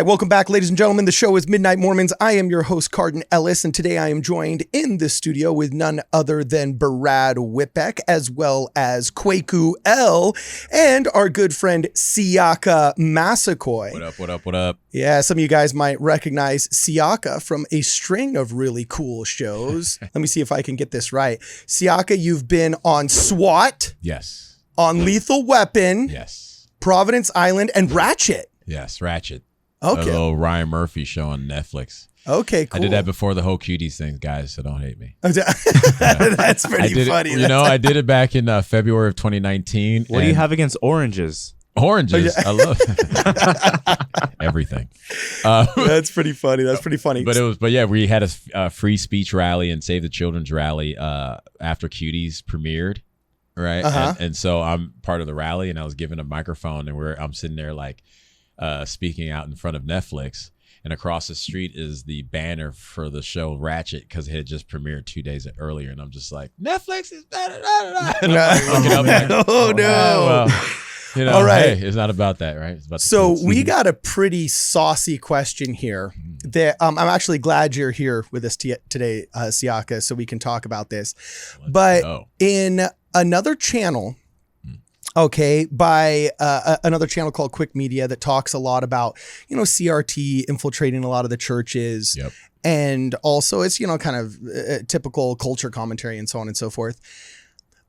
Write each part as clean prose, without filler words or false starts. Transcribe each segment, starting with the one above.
right, welcome back, ladies and gentlemen. The show is Midnight Mormons. I am your host, Cardin Ellis, and today I am joined in the studio with none other than Brad Whitbeck, as well as Kwaku L, and our good friend Siaka Massaquoi. What up, what up, what up? Yeah, some of you guys might recognize Siaka from a string of really cool shows. Let me see if I can get this right. Siaka, you've been on SWAT. Yes. On Lethal Weapon. Yes. Providence Island, and Ratchet. Yes, Ratchet. Okay. A little Ryan Murphy show on Netflix. Okay, cool. I did that before the whole cuties thing, guys, so don't hate me. That's pretty funny. I did it back in February of 2019. What do you have against oranges? Oranges. I love everything. That's pretty funny. That's pretty funny. But yeah, we had a free speech rally and Save the Children's rally after Cuties premiered, right? Uh-huh. And so I'm part of the rally, and I was given a microphone, and I'm sitting there like speaking out in front of Netflix, and across the street is the banner for the show Ratchet, because it had just premiered 2 days earlier, and I'm just like, Netflix is better. And I'm like, looking up like, oh no. Well, you know, all right. Hey, it's not about that, right? It's about so we got a pretty saucy question here that I'm actually glad you're here with us today, Siaka, so we can talk about this. In another channel, okay, by another channel called Quick Media that talks a lot about, CRT infiltrating a lot of the churches. Yep. And also it's, kind of typical culture commentary and so on and so forth.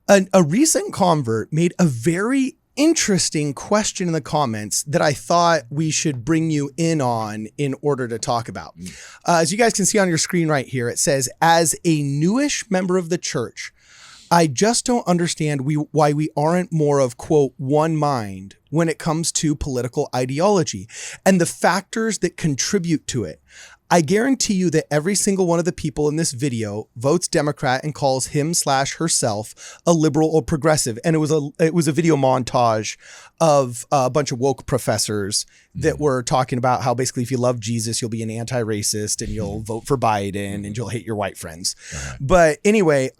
A recent convert made a very interesting question in the comments that I thought we should bring you in on in order to talk about. As you guys can see on your screen right here, it says, as a newish member of the church, I just don't understand why we aren't more of, quote, one mind when it comes to political ideology and the factors that contribute to it. I guarantee you that every single one of the people in this video votes Democrat and calls him/herself a liberal or progressive. And it was a video montage of a bunch of woke professors that were talking about how basically if you love Jesus, you'll be an anti-racist and you'll vote for Biden and you'll hate your white friends. But anyway,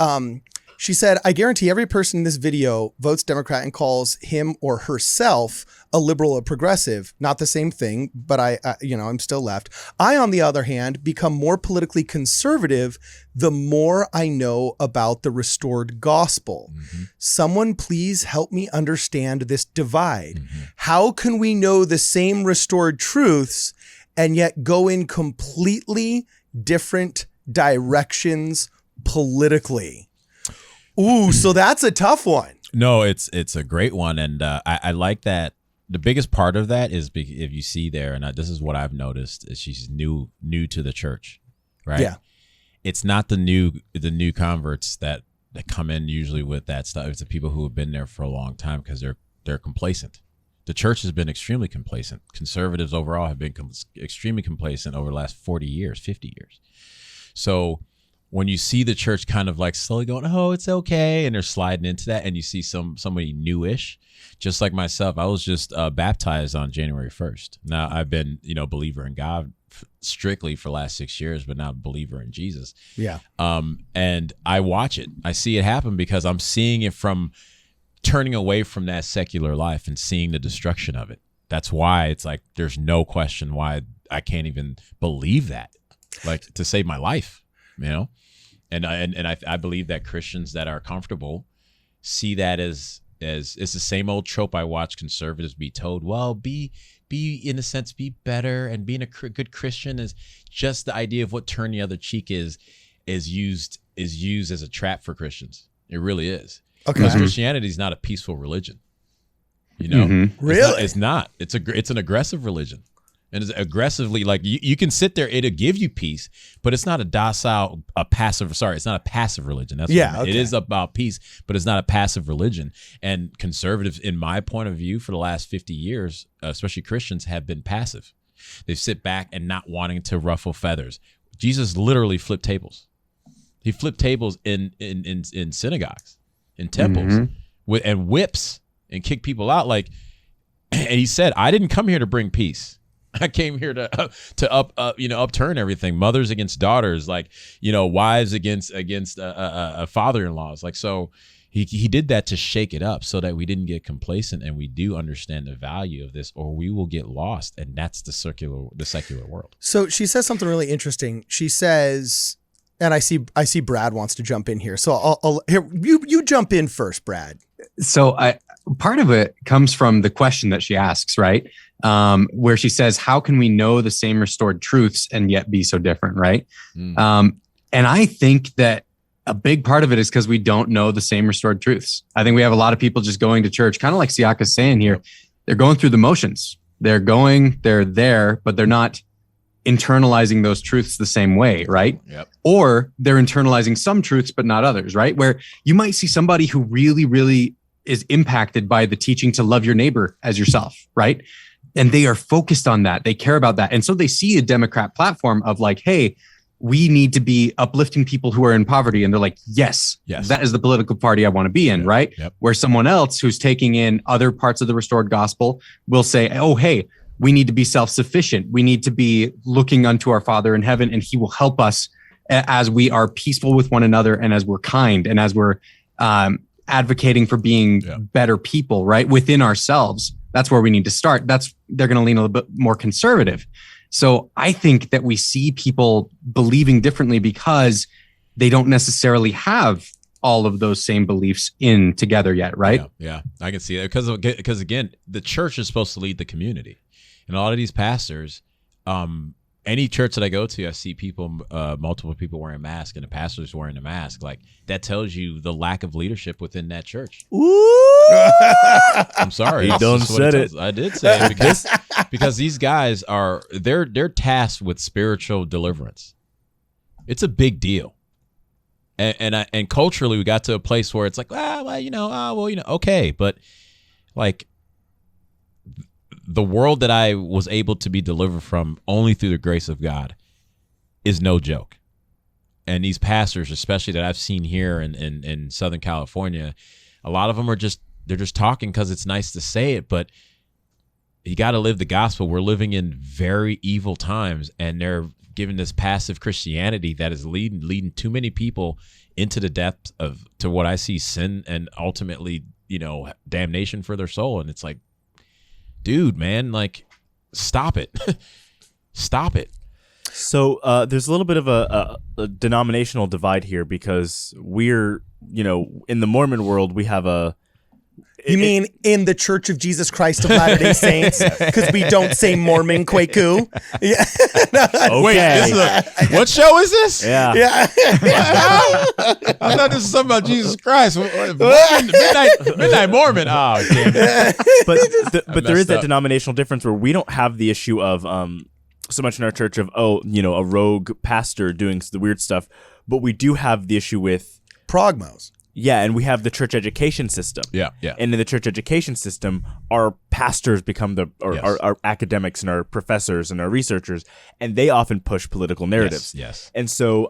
she said, I guarantee every person in this video votes Democrat and calls him or herself a liberal or progressive. Not the same thing, but I'm still left. I, on the other hand, become more politically conservative the more I know about the restored gospel. Someone please help me understand this divide. How can we know the same restored truths and yet go in completely different directions politically? Ooh, so that's a tough one. No, it's a great one, and I like that. The biggest part of that is if you see there, and this is what I've noticed, is she's new to the church, right? Yeah, it's not the new converts that come in usually with that stuff. It's the people who have been there for a long time because they're complacent. The church has been extremely complacent. Conservatives overall have been extremely complacent over the last 40 years, 50 years. So when you see the church kind of like slowly going, oh, it's okay, and they're sliding into that, and you see somebody newish, just like myself, I was just baptized on January 1st. Now I've been, believer in God strictly for the last 6 years, but now a believer in Jesus. Yeah. And I watch it. I see it happen because I'm seeing it from turning away from that secular life and seeing the destruction of it. That's why it's like there's no question why I can't even believe that, like, to save my life, And I believe that Christians that are comfortable see that as it's the same old trope I watch conservatives be told. Well, be in a sense, be better, and being a good Christian is just the idea of what turn the other cheek is used as a trap for Christians. It really is. Okay. Because Christianity is not a peaceful religion. Really, it's not. It's an aggressive religion. And it's aggressively, like, you can sit there, it'll give you peace, but it's not it's not a passive religion. That's okay. It is about peace, but it's not a passive religion. And conservatives, in my point of view, for the last 50 years, especially Christians, have been passive. They sit back and not wanting to ruffle feathers. Jesus literally flipped tables. He flipped tables in synagogues, in temples, and whips and kicked people out. And he said, I didn't come here to bring peace. I came here to upturn everything. Mothers against daughters, wives against father-in-laws. So He did that to shake it up so that we didn't get complacent and we do understand the value of this, or we will get lost. And that's the secular world. So she says something really interesting. She says, and I see Brad wants to jump in here. So I'll here you jump in first, Brad. So part of it comes from the question that she asks, right? Where she says, how can we know the same restored truths and yet be so different, right? And I think that a big part of it is because we don't know the same restored truths. I think we have a lot of people just going to church, kind of like Siaka's saying here. They're going through the motions. They're there, but they're not internalizing those truths the same way, right? Yep. Or they're internalizing some truths, but not others, right? Where you might see somebody who really, really is impacted by the teaching to love your neighbor as yourself, right? And they are focused on that. They care about that. And so they see a Democrat platform of like, hey, we need to be uplifting people who are in poverty. And they're like, yes, that is the political party I want to be in, right? Yep. Where someone else who's taking in other parts of the restored gospel will say, oh, hey, we need to be self-sufficient. We need to be looking unto our Father in heaven, and he will help us as we are peaceful with one another and as we're kind and as we're advocating for being better people, right? Within ourselves. That's where we need to start. They're going to lean a little bit more conservative. So I think that we see people believing differently because they don't necessarily have all of those same beliefs in together yet, right? Yeah, I can see that because again, the church is supposed to lead the community, and a lot of these pastors, any church that I go to, I see people, multiple people wearing masks, and the pastor's wearing a mask. Like that tells you the lack of leadership within that church. Ooh. I'm sorry, You done said it. I did say it because these guys they're tasked with spiritual deliverance. It's a big deal. And culturally, we got to a place where it's like, okay, but like the world that I was able to be delivered from only through the grace of God is no joke. And these pastors, especially that I've seen here in Southern California, a lot of them they're just talking because it's nice to say it, but you got to live the gospel. We're living in very evil times, and they're giving this passive Christianity that is leading too many people into the depths to what I see sin and ultimately, damnation for their soul. And it's like, dude, man, like, stop it. Stop it. So there's a little bit of a denominational divide here because we're, in the Mormon world, we have You mean in the Church of Jesus Christ of Latter-day Saints? Because we don't say Mormon, Kwaku. Yeah. Okay. What show is this? Yeah. Yeah. I thought this was something about Jesus Christ. Midnight Mormon. Oh, damn it. But there is that up. denominational difference where we don't have the issue of so much in our church of a rogue pastor doing the weird stuff, but we do have the issue with Progmos. Yeah, and we have the church education system. Yeah. And in the church education system, our pastors become our academics and our professors and our researchers, and they often push political narratives. Yes. And so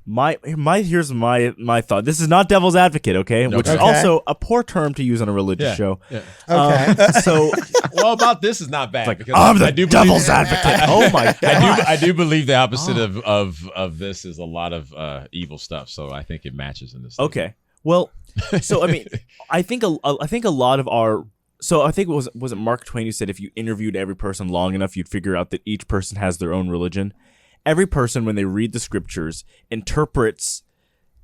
here's my thought. This is not devil's advocate, okay? Which is also a poor term to use on a religious show. Yeah. Okay. So Well, about this is not bad. Because I'm the I do devil's believe, advocate. Oh my god. I do believe the opposite of this is a lot of evil stuff. So I think it matches in this. Okay. Well, so I mean, I think a lot of our. So I think it was it Mark Twain who said if you interviewed every person long enough, you'd figure out that each person has their own religion. Every person, when they read the scriptures, interprets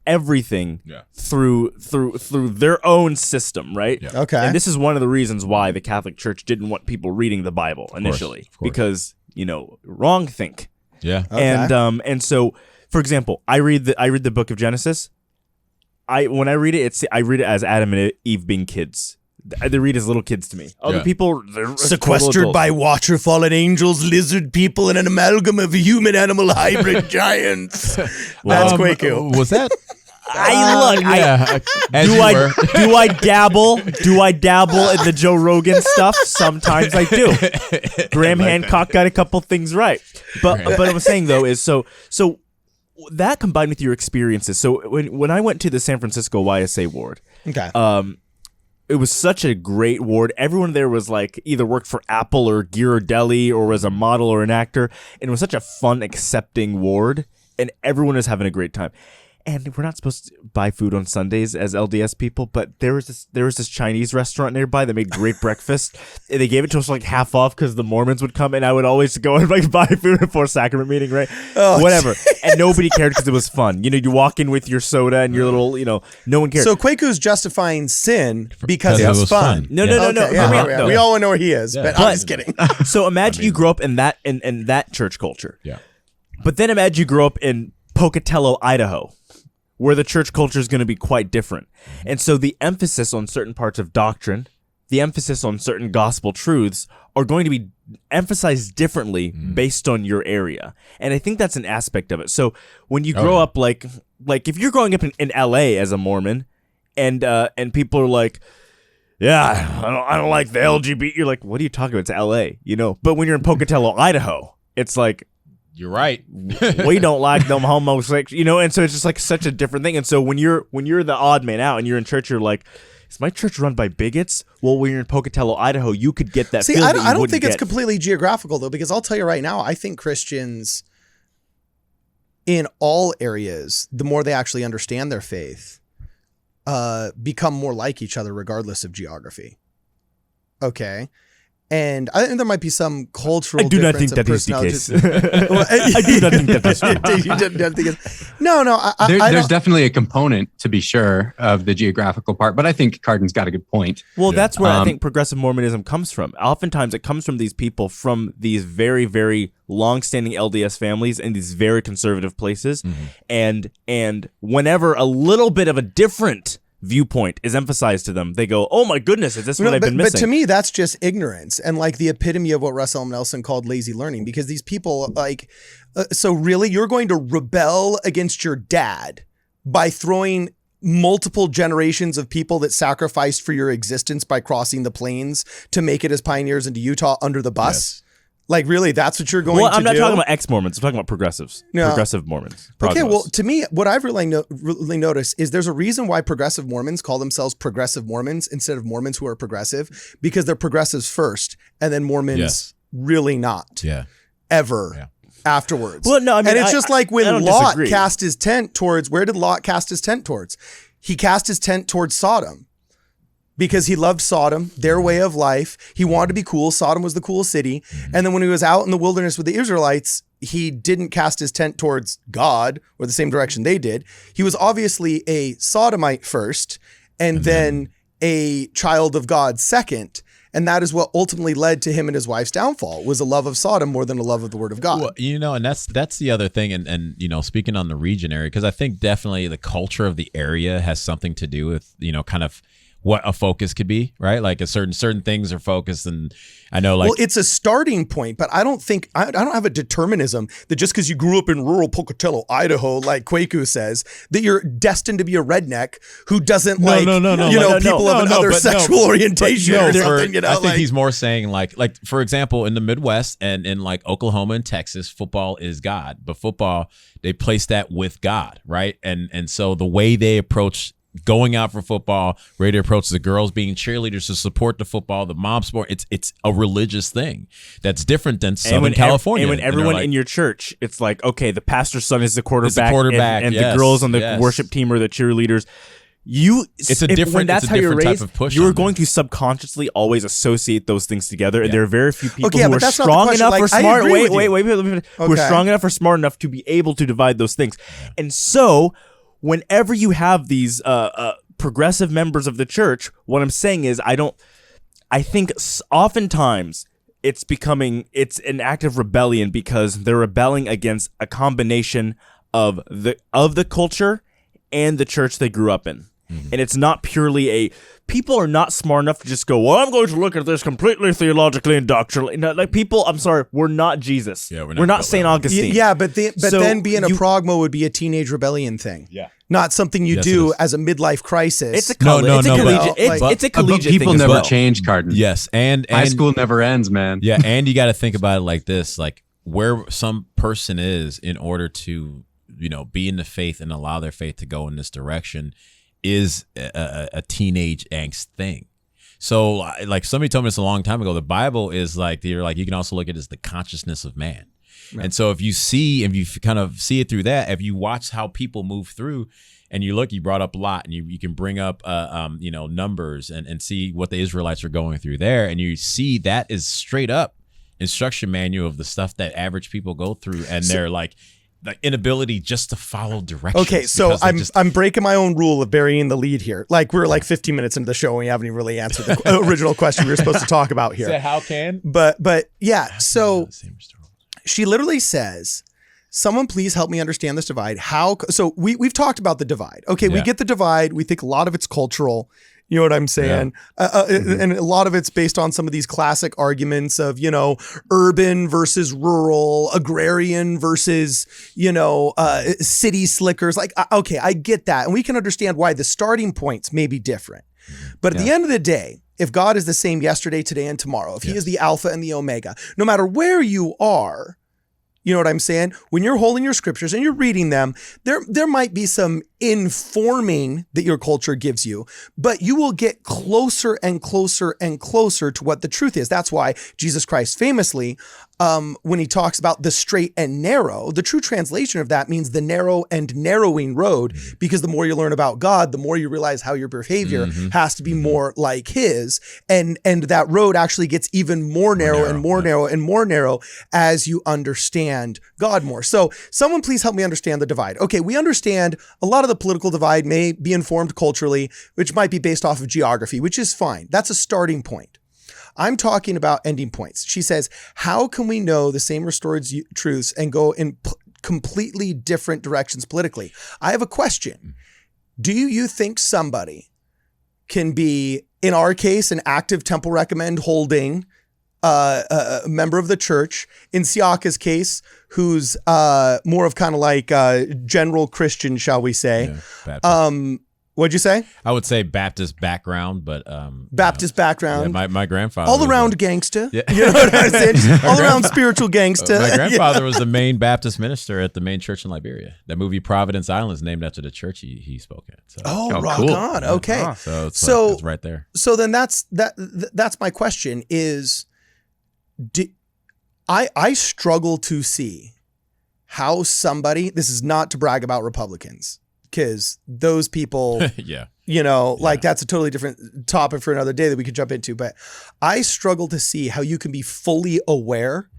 everything through their own system, right? Yeah. Okay. And this is one of the reasons why the Catholic Church didn't want people reading the Bible initially, of course. because wrong think. Yeah. Okay. And so, for example, I read the book of Genesis. When I read it, I read it as Adam and Eve being kids. They read as little kids to me. Other people, they're Sequestered by water-fallen angels, lizard people, and an amalgam of human-animal hybrid giants. That's Kwaku. Was that? Do I dabble in the Joe Rogan stuff? Sometimes I do. Graham Hancock got a couple things right. But what I'm saying though is so that combined with your experiences. So when I went to the San Francisco YSA ward, Okay. it was such a great ward. Everyone there was like either worked for Apple or Ghirardelli or was a model or an actor. And it was such a fun, accepting ward. And everyone was having a great time. And we're not supposed to buy food on Sundays as LDS people, but there was this Chinese restaurant nearby that made great breakfast. And they gave it to us like half off because the Mormons would come, and I would always go and like buy food before sacrament meeting, right? Whatever. And nobody cared because it was fun. You walk in with your soda and your little, no one cared. So Kwaku's justifying sin because it was fun. No. Yeah. We all know where he is, but I'm just kidding. So imagine you grow up in that church culture. Yeah. But then imagine you grow up in Pocatello, Idaho, where the church culture is going to be quite different. And so the emphasis on certain parts of doctrine, the emphasis on certain gospel truths are going to be emphasized differently based on your area. And I think that's an aspect of it. So when you grow up, like if you're growing up in LA as a Mormon and people are like, yeah, I don't like the LGBT. You're like, what are you talking about? It's LA, But when you're in Pocatello, Idaho, it's like, You're right. we don't like them homosexuals, and so it's just like such a different thing. And so when you're the odd man out and you're in church, you're like, is my church run by bigots? Well, when you're in Pocatello, Idaho, you could get that. See, feel I don't think it's get. completely geographical though, because I'll tell you right now, I think Christians in all areas, the more they actually understand their faith, become more like each other regardless of geography. Okay. And I think there might be some cultural I do not think difference that of is the personality. case. I do not think that is true. You don't think it's... No. There's definitely a component, to be sure, of the geographical part, but I think Cardin's got a good point. Well, that's where I think progressive Mormonism comes from. Oftentimes, it comes from these people from these very, very long-standing LDS families in these very conservative places, and whenever a little bit of a different viewpoint is emphasized to them, they go, oh my goodness, is this what I've been missing? But to me, that's just ignorance and like the epitome of what Russell M. Nelson called lazy learning, because these people so really you're going to rebel against your dad by throwing multiple generations of people that sacrificed for your existence by crossing the plains to make it as pioneers into Utah under the bus? Yes. Like, really, that's what you're going to do? Well, I'm not talking about ex-Mormons. I'm talking about progressives. No. Progressive Mormons. Okay, well, to me, what I've really noticed is there's a reason why progressive Mormons call themselves progressive Mormons instead of Mormons who are progressive, because they're progressives first, and then Mormons really not. Yeah. Ever afterwards. Well, no, I mean, and it's just like when Lot cast his tent towards, where did Lot cast his tent towards? He cast his tent towards Sodom. Because he loved Sodom, their way of life. He wanted to be cool. Sodom was the cool city. And then when he was out in the wilderness with the Israelites, he didn't cast his tent towards God or the same direction they did. He was obviously a Sodomite first, and then a child of God second. And that is what ultimately led to him and his wife's downfall, was a love of Sodom more than a love of the word of God. Well, and that's the other thing. And speaking on the region area, because I think definitely the culture of the area has something to do with, kind of what a focus could be, right? Like certain things are focused, and I know, like, well, it's a starting point, but I don't think I don't have a determinism that just because you grew up in rural Pocatello, Idaho, like Kwaku says, that you're destined to be a redneck who doesn't people of another sexual orientation or something. I think he's more saying like for example, in the Midwest and in like Oklahoma and Texas, football is God, but football, they place that with God, right? And so the way they approach going out for football, ready to approach the girls being cheerleaders to support the football, the mom sport. It's a religious thing that's different than Southern California. And when everyone in your church, it's like, okay, the pastor's son is the quarterback, and the girls on the worship team are the cheerleaders. It's a different type of push. You're going to subconsciously always associate those things together, and there are very few people who are strong enough or smart. Wait, who are strong enough or smart enough to be able to divide those things, and so. Whenever you have these progressive members of the church, what I'm saying is I think oftentimes it's an act of rebellion because they're rebelling against a combination of the culture and the church they grew up in. And it's not purely people are not smart enough to just go, well, I'm going to look at this completely theologically and doctrinally. No, like people, I'm sorry, we're not Jesus. Yeah, we're not St. Augustine. Yeah, but then being a progma would be a teenage rebellion thing. Yeah. Not something you do as a midlife crisis. It's a collegiate it's a collegiate people thing never change, Cardin. Yes, and high school never ends, man. Yeah, and you got to think about it like this, like where some person is in order to, be in the faith and allow their faith to go in this direction is a teenage angst thing. So like somebody told me this a long time ago, the Bible is like, you can also look at it as the consciousness of man. Yeah. And so if you kind of see it through that, if you watch how people move through, and you brought up Lot, and you can bring up Numbers and see what the Israelites are going through there, and you see that is straight up instruction manual of the stuff that average people go through, and they're like the inability just to follow directions. Okay, so I'm breaking my own rule of burying the lead here. Like we're like 15 minutes into the show and we haven't even really answered the original question we were supposed to talk about here. Say how can? But yeah, so she literally says, someone please help me understand this divide. So we've talked about the divide. Okay, we get the divide. We think a lot of it's cultural. You know what I'm saying? Yeah. And a lot of it's based on some of these classic arguments of, urban versus rural, agrarian versus, city slickers. Like, okay, I get that. And we can understand why the starting points may be different. But at the end of the day, if God is the same yesterday, today, and tomorrow, if he is the Alpha and the Omega, no matter where you are, you know what I'm saying? When you're holding your scriptures and you're reading them, there might be some informing that your culture gives you, but you will get closer and closer and closer to what the truth is. That's why Jesus Christ famously, when he talks about the straight and narrow, the true translation of that means the narrow and narrowing road, because the more you learn about God, the more you realize how your behavior has to be more like his. And that road actually gets even more narrow and more narrow and more narrow as you understand God more. So someone please help me understand the divide. Okay, we understand a lot of the political divide may be informed culturally, which might be based off of geography, which is fine. That's a starting point. I'm talking about ending points. She says, how can we know the same restored truths and go in completely different directions politically? I have a question. Do you think somebody can be, in our case, an active temple recommend holding a member of the church, in Siaka's case, who's more of kind of like general Christian, shall we say? Yeah, what'd you say? I would say Baptist background, but Baptist background. Yeah, my grandfather all around gangsta. Yeah. You know what I'm saying? All around spiritual gangsta. My grandfather was the main Baptist minister at the main church in Liberia. That movie Providence Island is named after the church he spoke at. So. Rock cool. on. Okay. Yeah. So it's right there. So then that's my question is, I struggle to see how somebody, this is not to brag about Republicans, because those people, like that's a totally different topic for another day that we could jump into. But I struggle to see how you can be fully aware,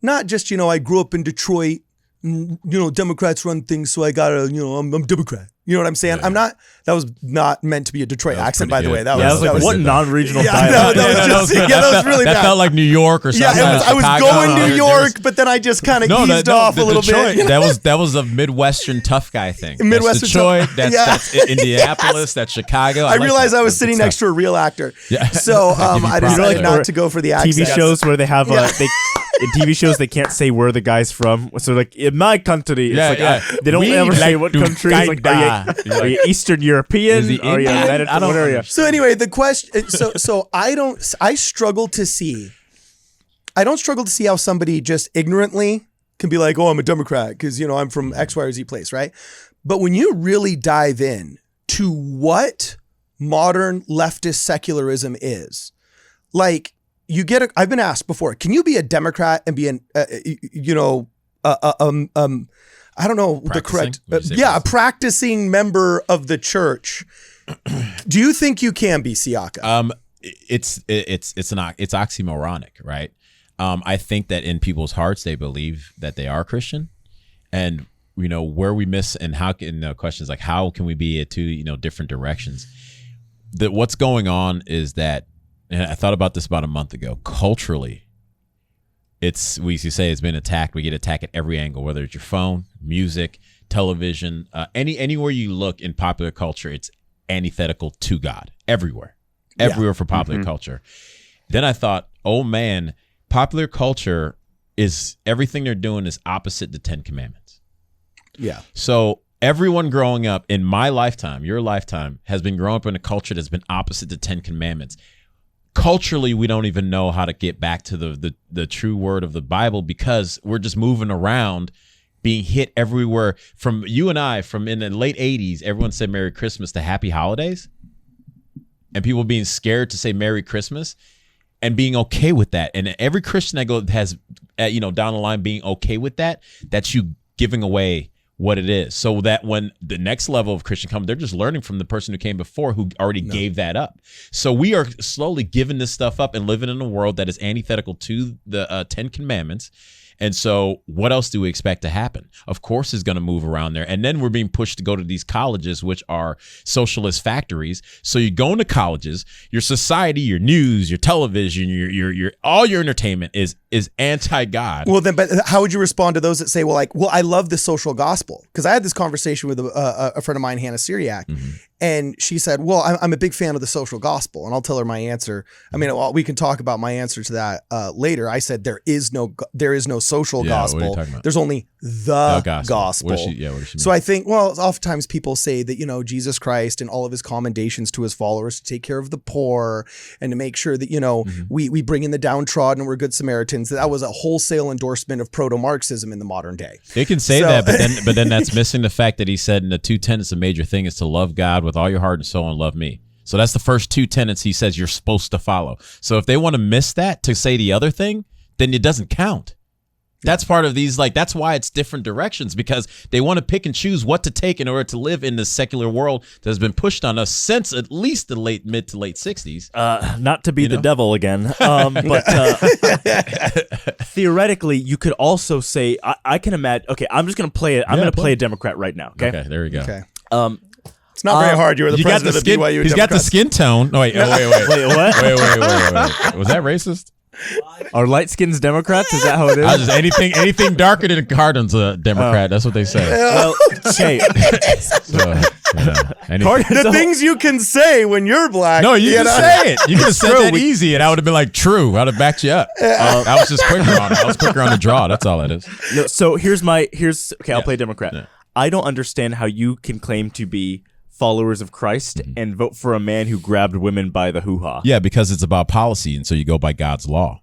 not just, I grew up in Detroit, Democrats run things, so I gotta, I'm Democrat. You know what I'm saying? Yeah. That was not meant to be a Detroit accent, by the way. That was what non-regional dialect. That was really bad. That felt like New York or something. Yeah, I was going New York, but then I just kind of eased off a little Detroit, bit. That was a Midwestern tough guy thing. Midwestern Detroit, that's Indianapolis, that's Chicago. I realized I was sitting next to a real actor. Yeah. So I decided not to go for the accent. TV shows where they have in TV shows they can't say where the guy's from. So like in my country, they don't ever say what country. Like, are you Eastern European? Are you what area? So anyway, the question. So I struggle to see. I don't struggle to see how somebody just ignorantly can be like, oh, I'm a Democrat because I'm from X, Y, or Z place, right? But when you really dive in to what modern leftist secularism is, like. I've been asked before, can you be a Democrat and be I don't know the correct, a practicing member of the church. Do you think you can be, Siaka? It's oxymoronic, right? I think that in people's hearts, they believe that they are Christian, and where we miss and how can questions like how can we be at two different directions? That what's going on is that. And I thought about this about a month ago. Culturally, we say it's been attacked. We get attacked at every angle, whether it's your phone, music, television, anywhere you look in popular culture, it's antithetical to God everywhere for popular culture. Then I thought, oh man, popular culture is everything they're doing is opposite the 10 Commandments. Yeah. So everyone growing up in my lifetime, your lifetime, has been growing up in a culture that's been opposite the 10 Commandments. Culturally, we don't even know how to get back to the true word of the Bible because we're just moving around, being hit everywhere. From you and I, from in the late 80s, everyone said Merry Christmas to Happy Holidays. And people being scared to say Merry Christmas. and being okay with that. And every Christian that has, down the line being okay with that, that's you giving away what it is, so that when the next level of Christian comes, they're just learning from the person who came before who already gave that up. So we are slowly giving this stuff up and living in a world that is antithetical to the 10 Commandments. And so what else do we expect to happen? Of course it's going to move around there. And then we're being pushed to go to these colleges, which are socialist factories. So you go into colleges, your society, your news, your television, your all your entertainment is anti-God. Well, then, but how would you respond to those that say, well, I love the social gospel? Because I had this conversation with a friend of mine, Hannah Syriac, and she said, well, I'm a big fan of the social gospel. And I'll tell her my answer. I mean, we can talk about my answer to that later. I said, there is no social gospel. What are you talking about? There's only the gospel. What does she mean? So I think, well, oftentimes people say that, Jesus Christ and all of his commendations to his followers to take care of the poor and to make sure that, we bring in the downtrodden and we're good Samaritans. That was a wholesale endorsement of proto-Marxism in the modern day. They can say that, but then that's missing the fact that he said in the 2 tenets, a major thing is to love God with all your heart and soul and love me. So that's the first 2 tenets he says you're supposed to follow. So if they want to miss that to say the other thing, then it doesn't count. That's part of these, that's why it's different directions, because they want to pick and choose what to take in order to live in this secular world that has been pushed on us since at least the mid to late 60s. Not to be the devil again, but theoretically, you could also say, I can imagine, okay, I'm just going to play it. I'm going to play a Democrat right now, okay? Okay, there we go. Okay. It's not very hard. You were the president of BYU. He's got the skin tone. No, wait. Wait, what? Wait. Was that racist? Are light skins Democrats? Is that how it is? Anything darker than a Cardinal's a Democrat. That's what they say. Well, hey. The things you can say when you're black. No, you can say it. You could have said that easy, and I would have been like, true. I'd have backed you up. I was just quicker on it. I was quicker on the draw. That's all it is. No, so I'll play Democrat. Yeah. I don't understand how you can claim to be followers of Christ and vote for a man who grabbed women by the hoo-ha. Yeah, because it's about policy, and so you go by God's law.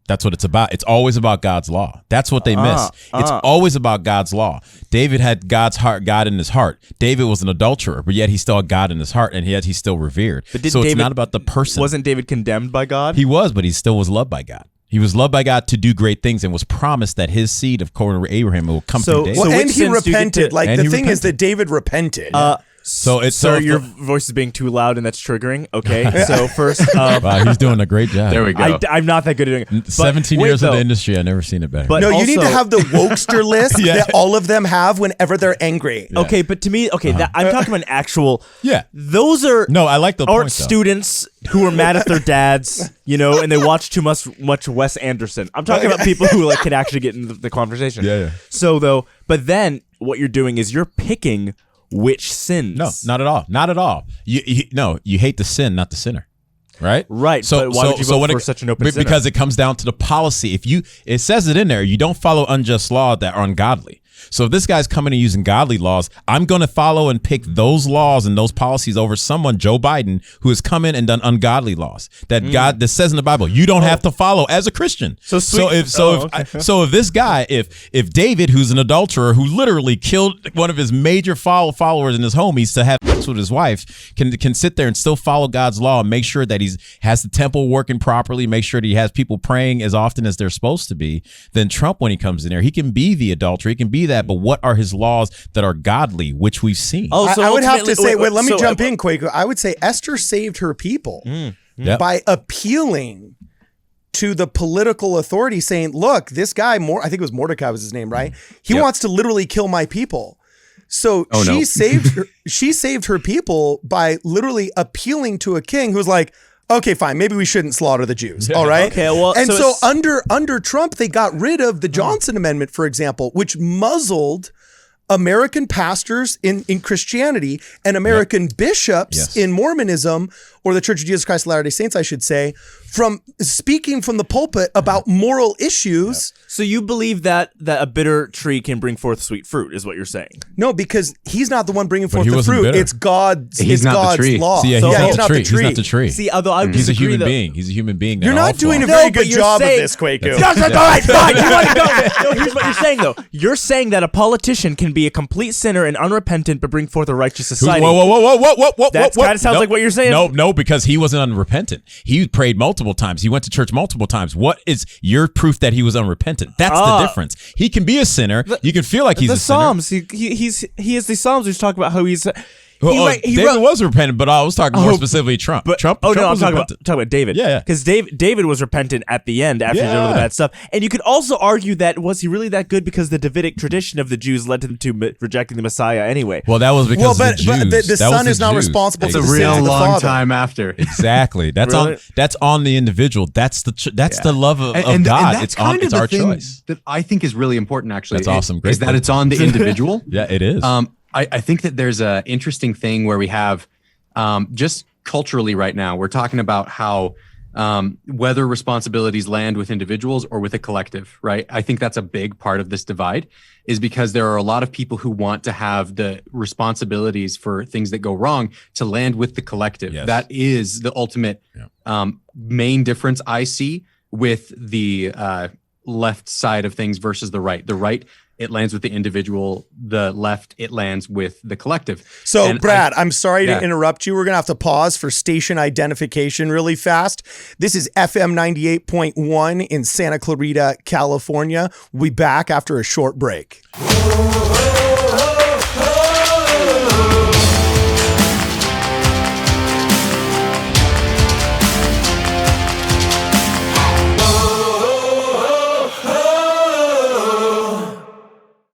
That's what it's about. It's always about God's law. That's what they miss. It's always about God's law. David had God's heart, God in his heart. David was an adulterer, but yet he still had God in his heart, and yet he's still revered. So it's not about the person. Wasn't David condemned by God? He was, but he still was loved by God. He was loved by God to do great things and was promised that his seed of Abraham will come through David. Well, and he repented. The thing is that David repented. Sir, your voice is being too loud, and that's triggering. Okay, so first, wow, he's doing a great job. There we go. I'm not that good at doing it. 17 years in the industry, I've never seen it better. But no, you need to have the wokester list that all of them have whenever they're angry. Yeah. Okay, but to me, I'm talking about an actual. Yeah, those are I like the art students who are mad at their dads, and they watch too much Wes Anderson. I'm talking about people who can actually get into the conversation. Yeah. So but then what you're doing is you're picking which sins. No, not at all. Not at all. You hate the sin, not the sinner. Right? Right. So why would you vote for such an open sinner? Because it comes down to the policy. It says it in there, you don't follow unjust law that are ungodly. So if this guy's coming and using godly laws, I'm going to follow and pick those laws and those policies over someone, Joe Biden, who has come in and done ungodly laws that God that says in the Bible you don't have to follow as a Christian. If this guy, if David, who's an adulterer who literally killed one of his major followers in his homies to have sex with his wife, can sit there and still follow God's law and make sure that has the temple working properly, make sure that he has people praying as often as they're supposed to be, then Trump, when he comes in there, he can be the adulterer, he can be that, but what are his laws that are godly, which we've seen? I would have to say, let me jump in, Quaker. I would say Esther saved her people by appealing to the political authority, saying, look, this guy, I think it was Mordecai was his name, right? He wants to literally kill my people. So she saved her people by literally appealing to a king who's like, okay, fine, maybe we shouldn't slaughter the Jews. All right. Okay, well, and so under Trump, they got rid of the Johnson Amendment, for example, which muzzled American pastors in Christianity and American bishops in Mormonism, or the Church of Jesus Christ of Latter-day Saints, I should say, from speaking from the pulpit about moral issues. So you believe that a bitter tree can bring forth sweet fruit, is what you're saying? No, because he's not the one bringing forth the fruit. Bitter. It's God's. He's not God's the tree. law. See, he's not the tree. He's not the tree. See, although I he's a human being. He's a human being. You're not doing a very good job of this, Quaku. All right, fine. You want to go? No, here's what you're saying, though. You're saying that a politician can be a complete sinner and unrepentant, but bring forth a righteous society. Whoa. That kind of sounds like what you're saying. No, because he wasn't unrepentant. He prayed multiple times. He went to church multiple times. What is your proof that he was unrepentant? That's the difference. He can be a sinner. You can feel like he's a sinner. Psalms. He is the Psalms. He's talking about how he's. David was repentant, but I was talking more specifically Trump. Trump I'm was talking repentant. about David. Yeah. Because David was repentant at the end after he did all the bad stuff. And you could also argue that was he really that good because the Davidic tradition of the Jews led them to rejecting the Messiah anyway. Well, that was because of the Jews. But the son is not responsible for It's the a sins real of the long father. time after. Exactly. That's Really? that's on the individual. That's the love of God. That's It's our choice. that I think is really important. Actually, That's awesome. Great Is that point. it's on the individual. Yeah, it is. I think that there's a interesting thing where we have just culturally right now, we're talking about how whether responsibilities land with individuals or with a collective, right? I think that's a big part of this divide, is because there are a lot of people who want to have the responsibilities for things that go wrong to land with the collective. Yes. That is the ultimate main difference I see with the left side of things versus the right. The right, it lands with the individual. The left, it lands with the collective. So, And Brad, I'm sorry Yeah. to interrupt you. We're going to have to pause for station identification really fast. This is FM 98.1 in Santa Clarita, California. We'll be back after a short break.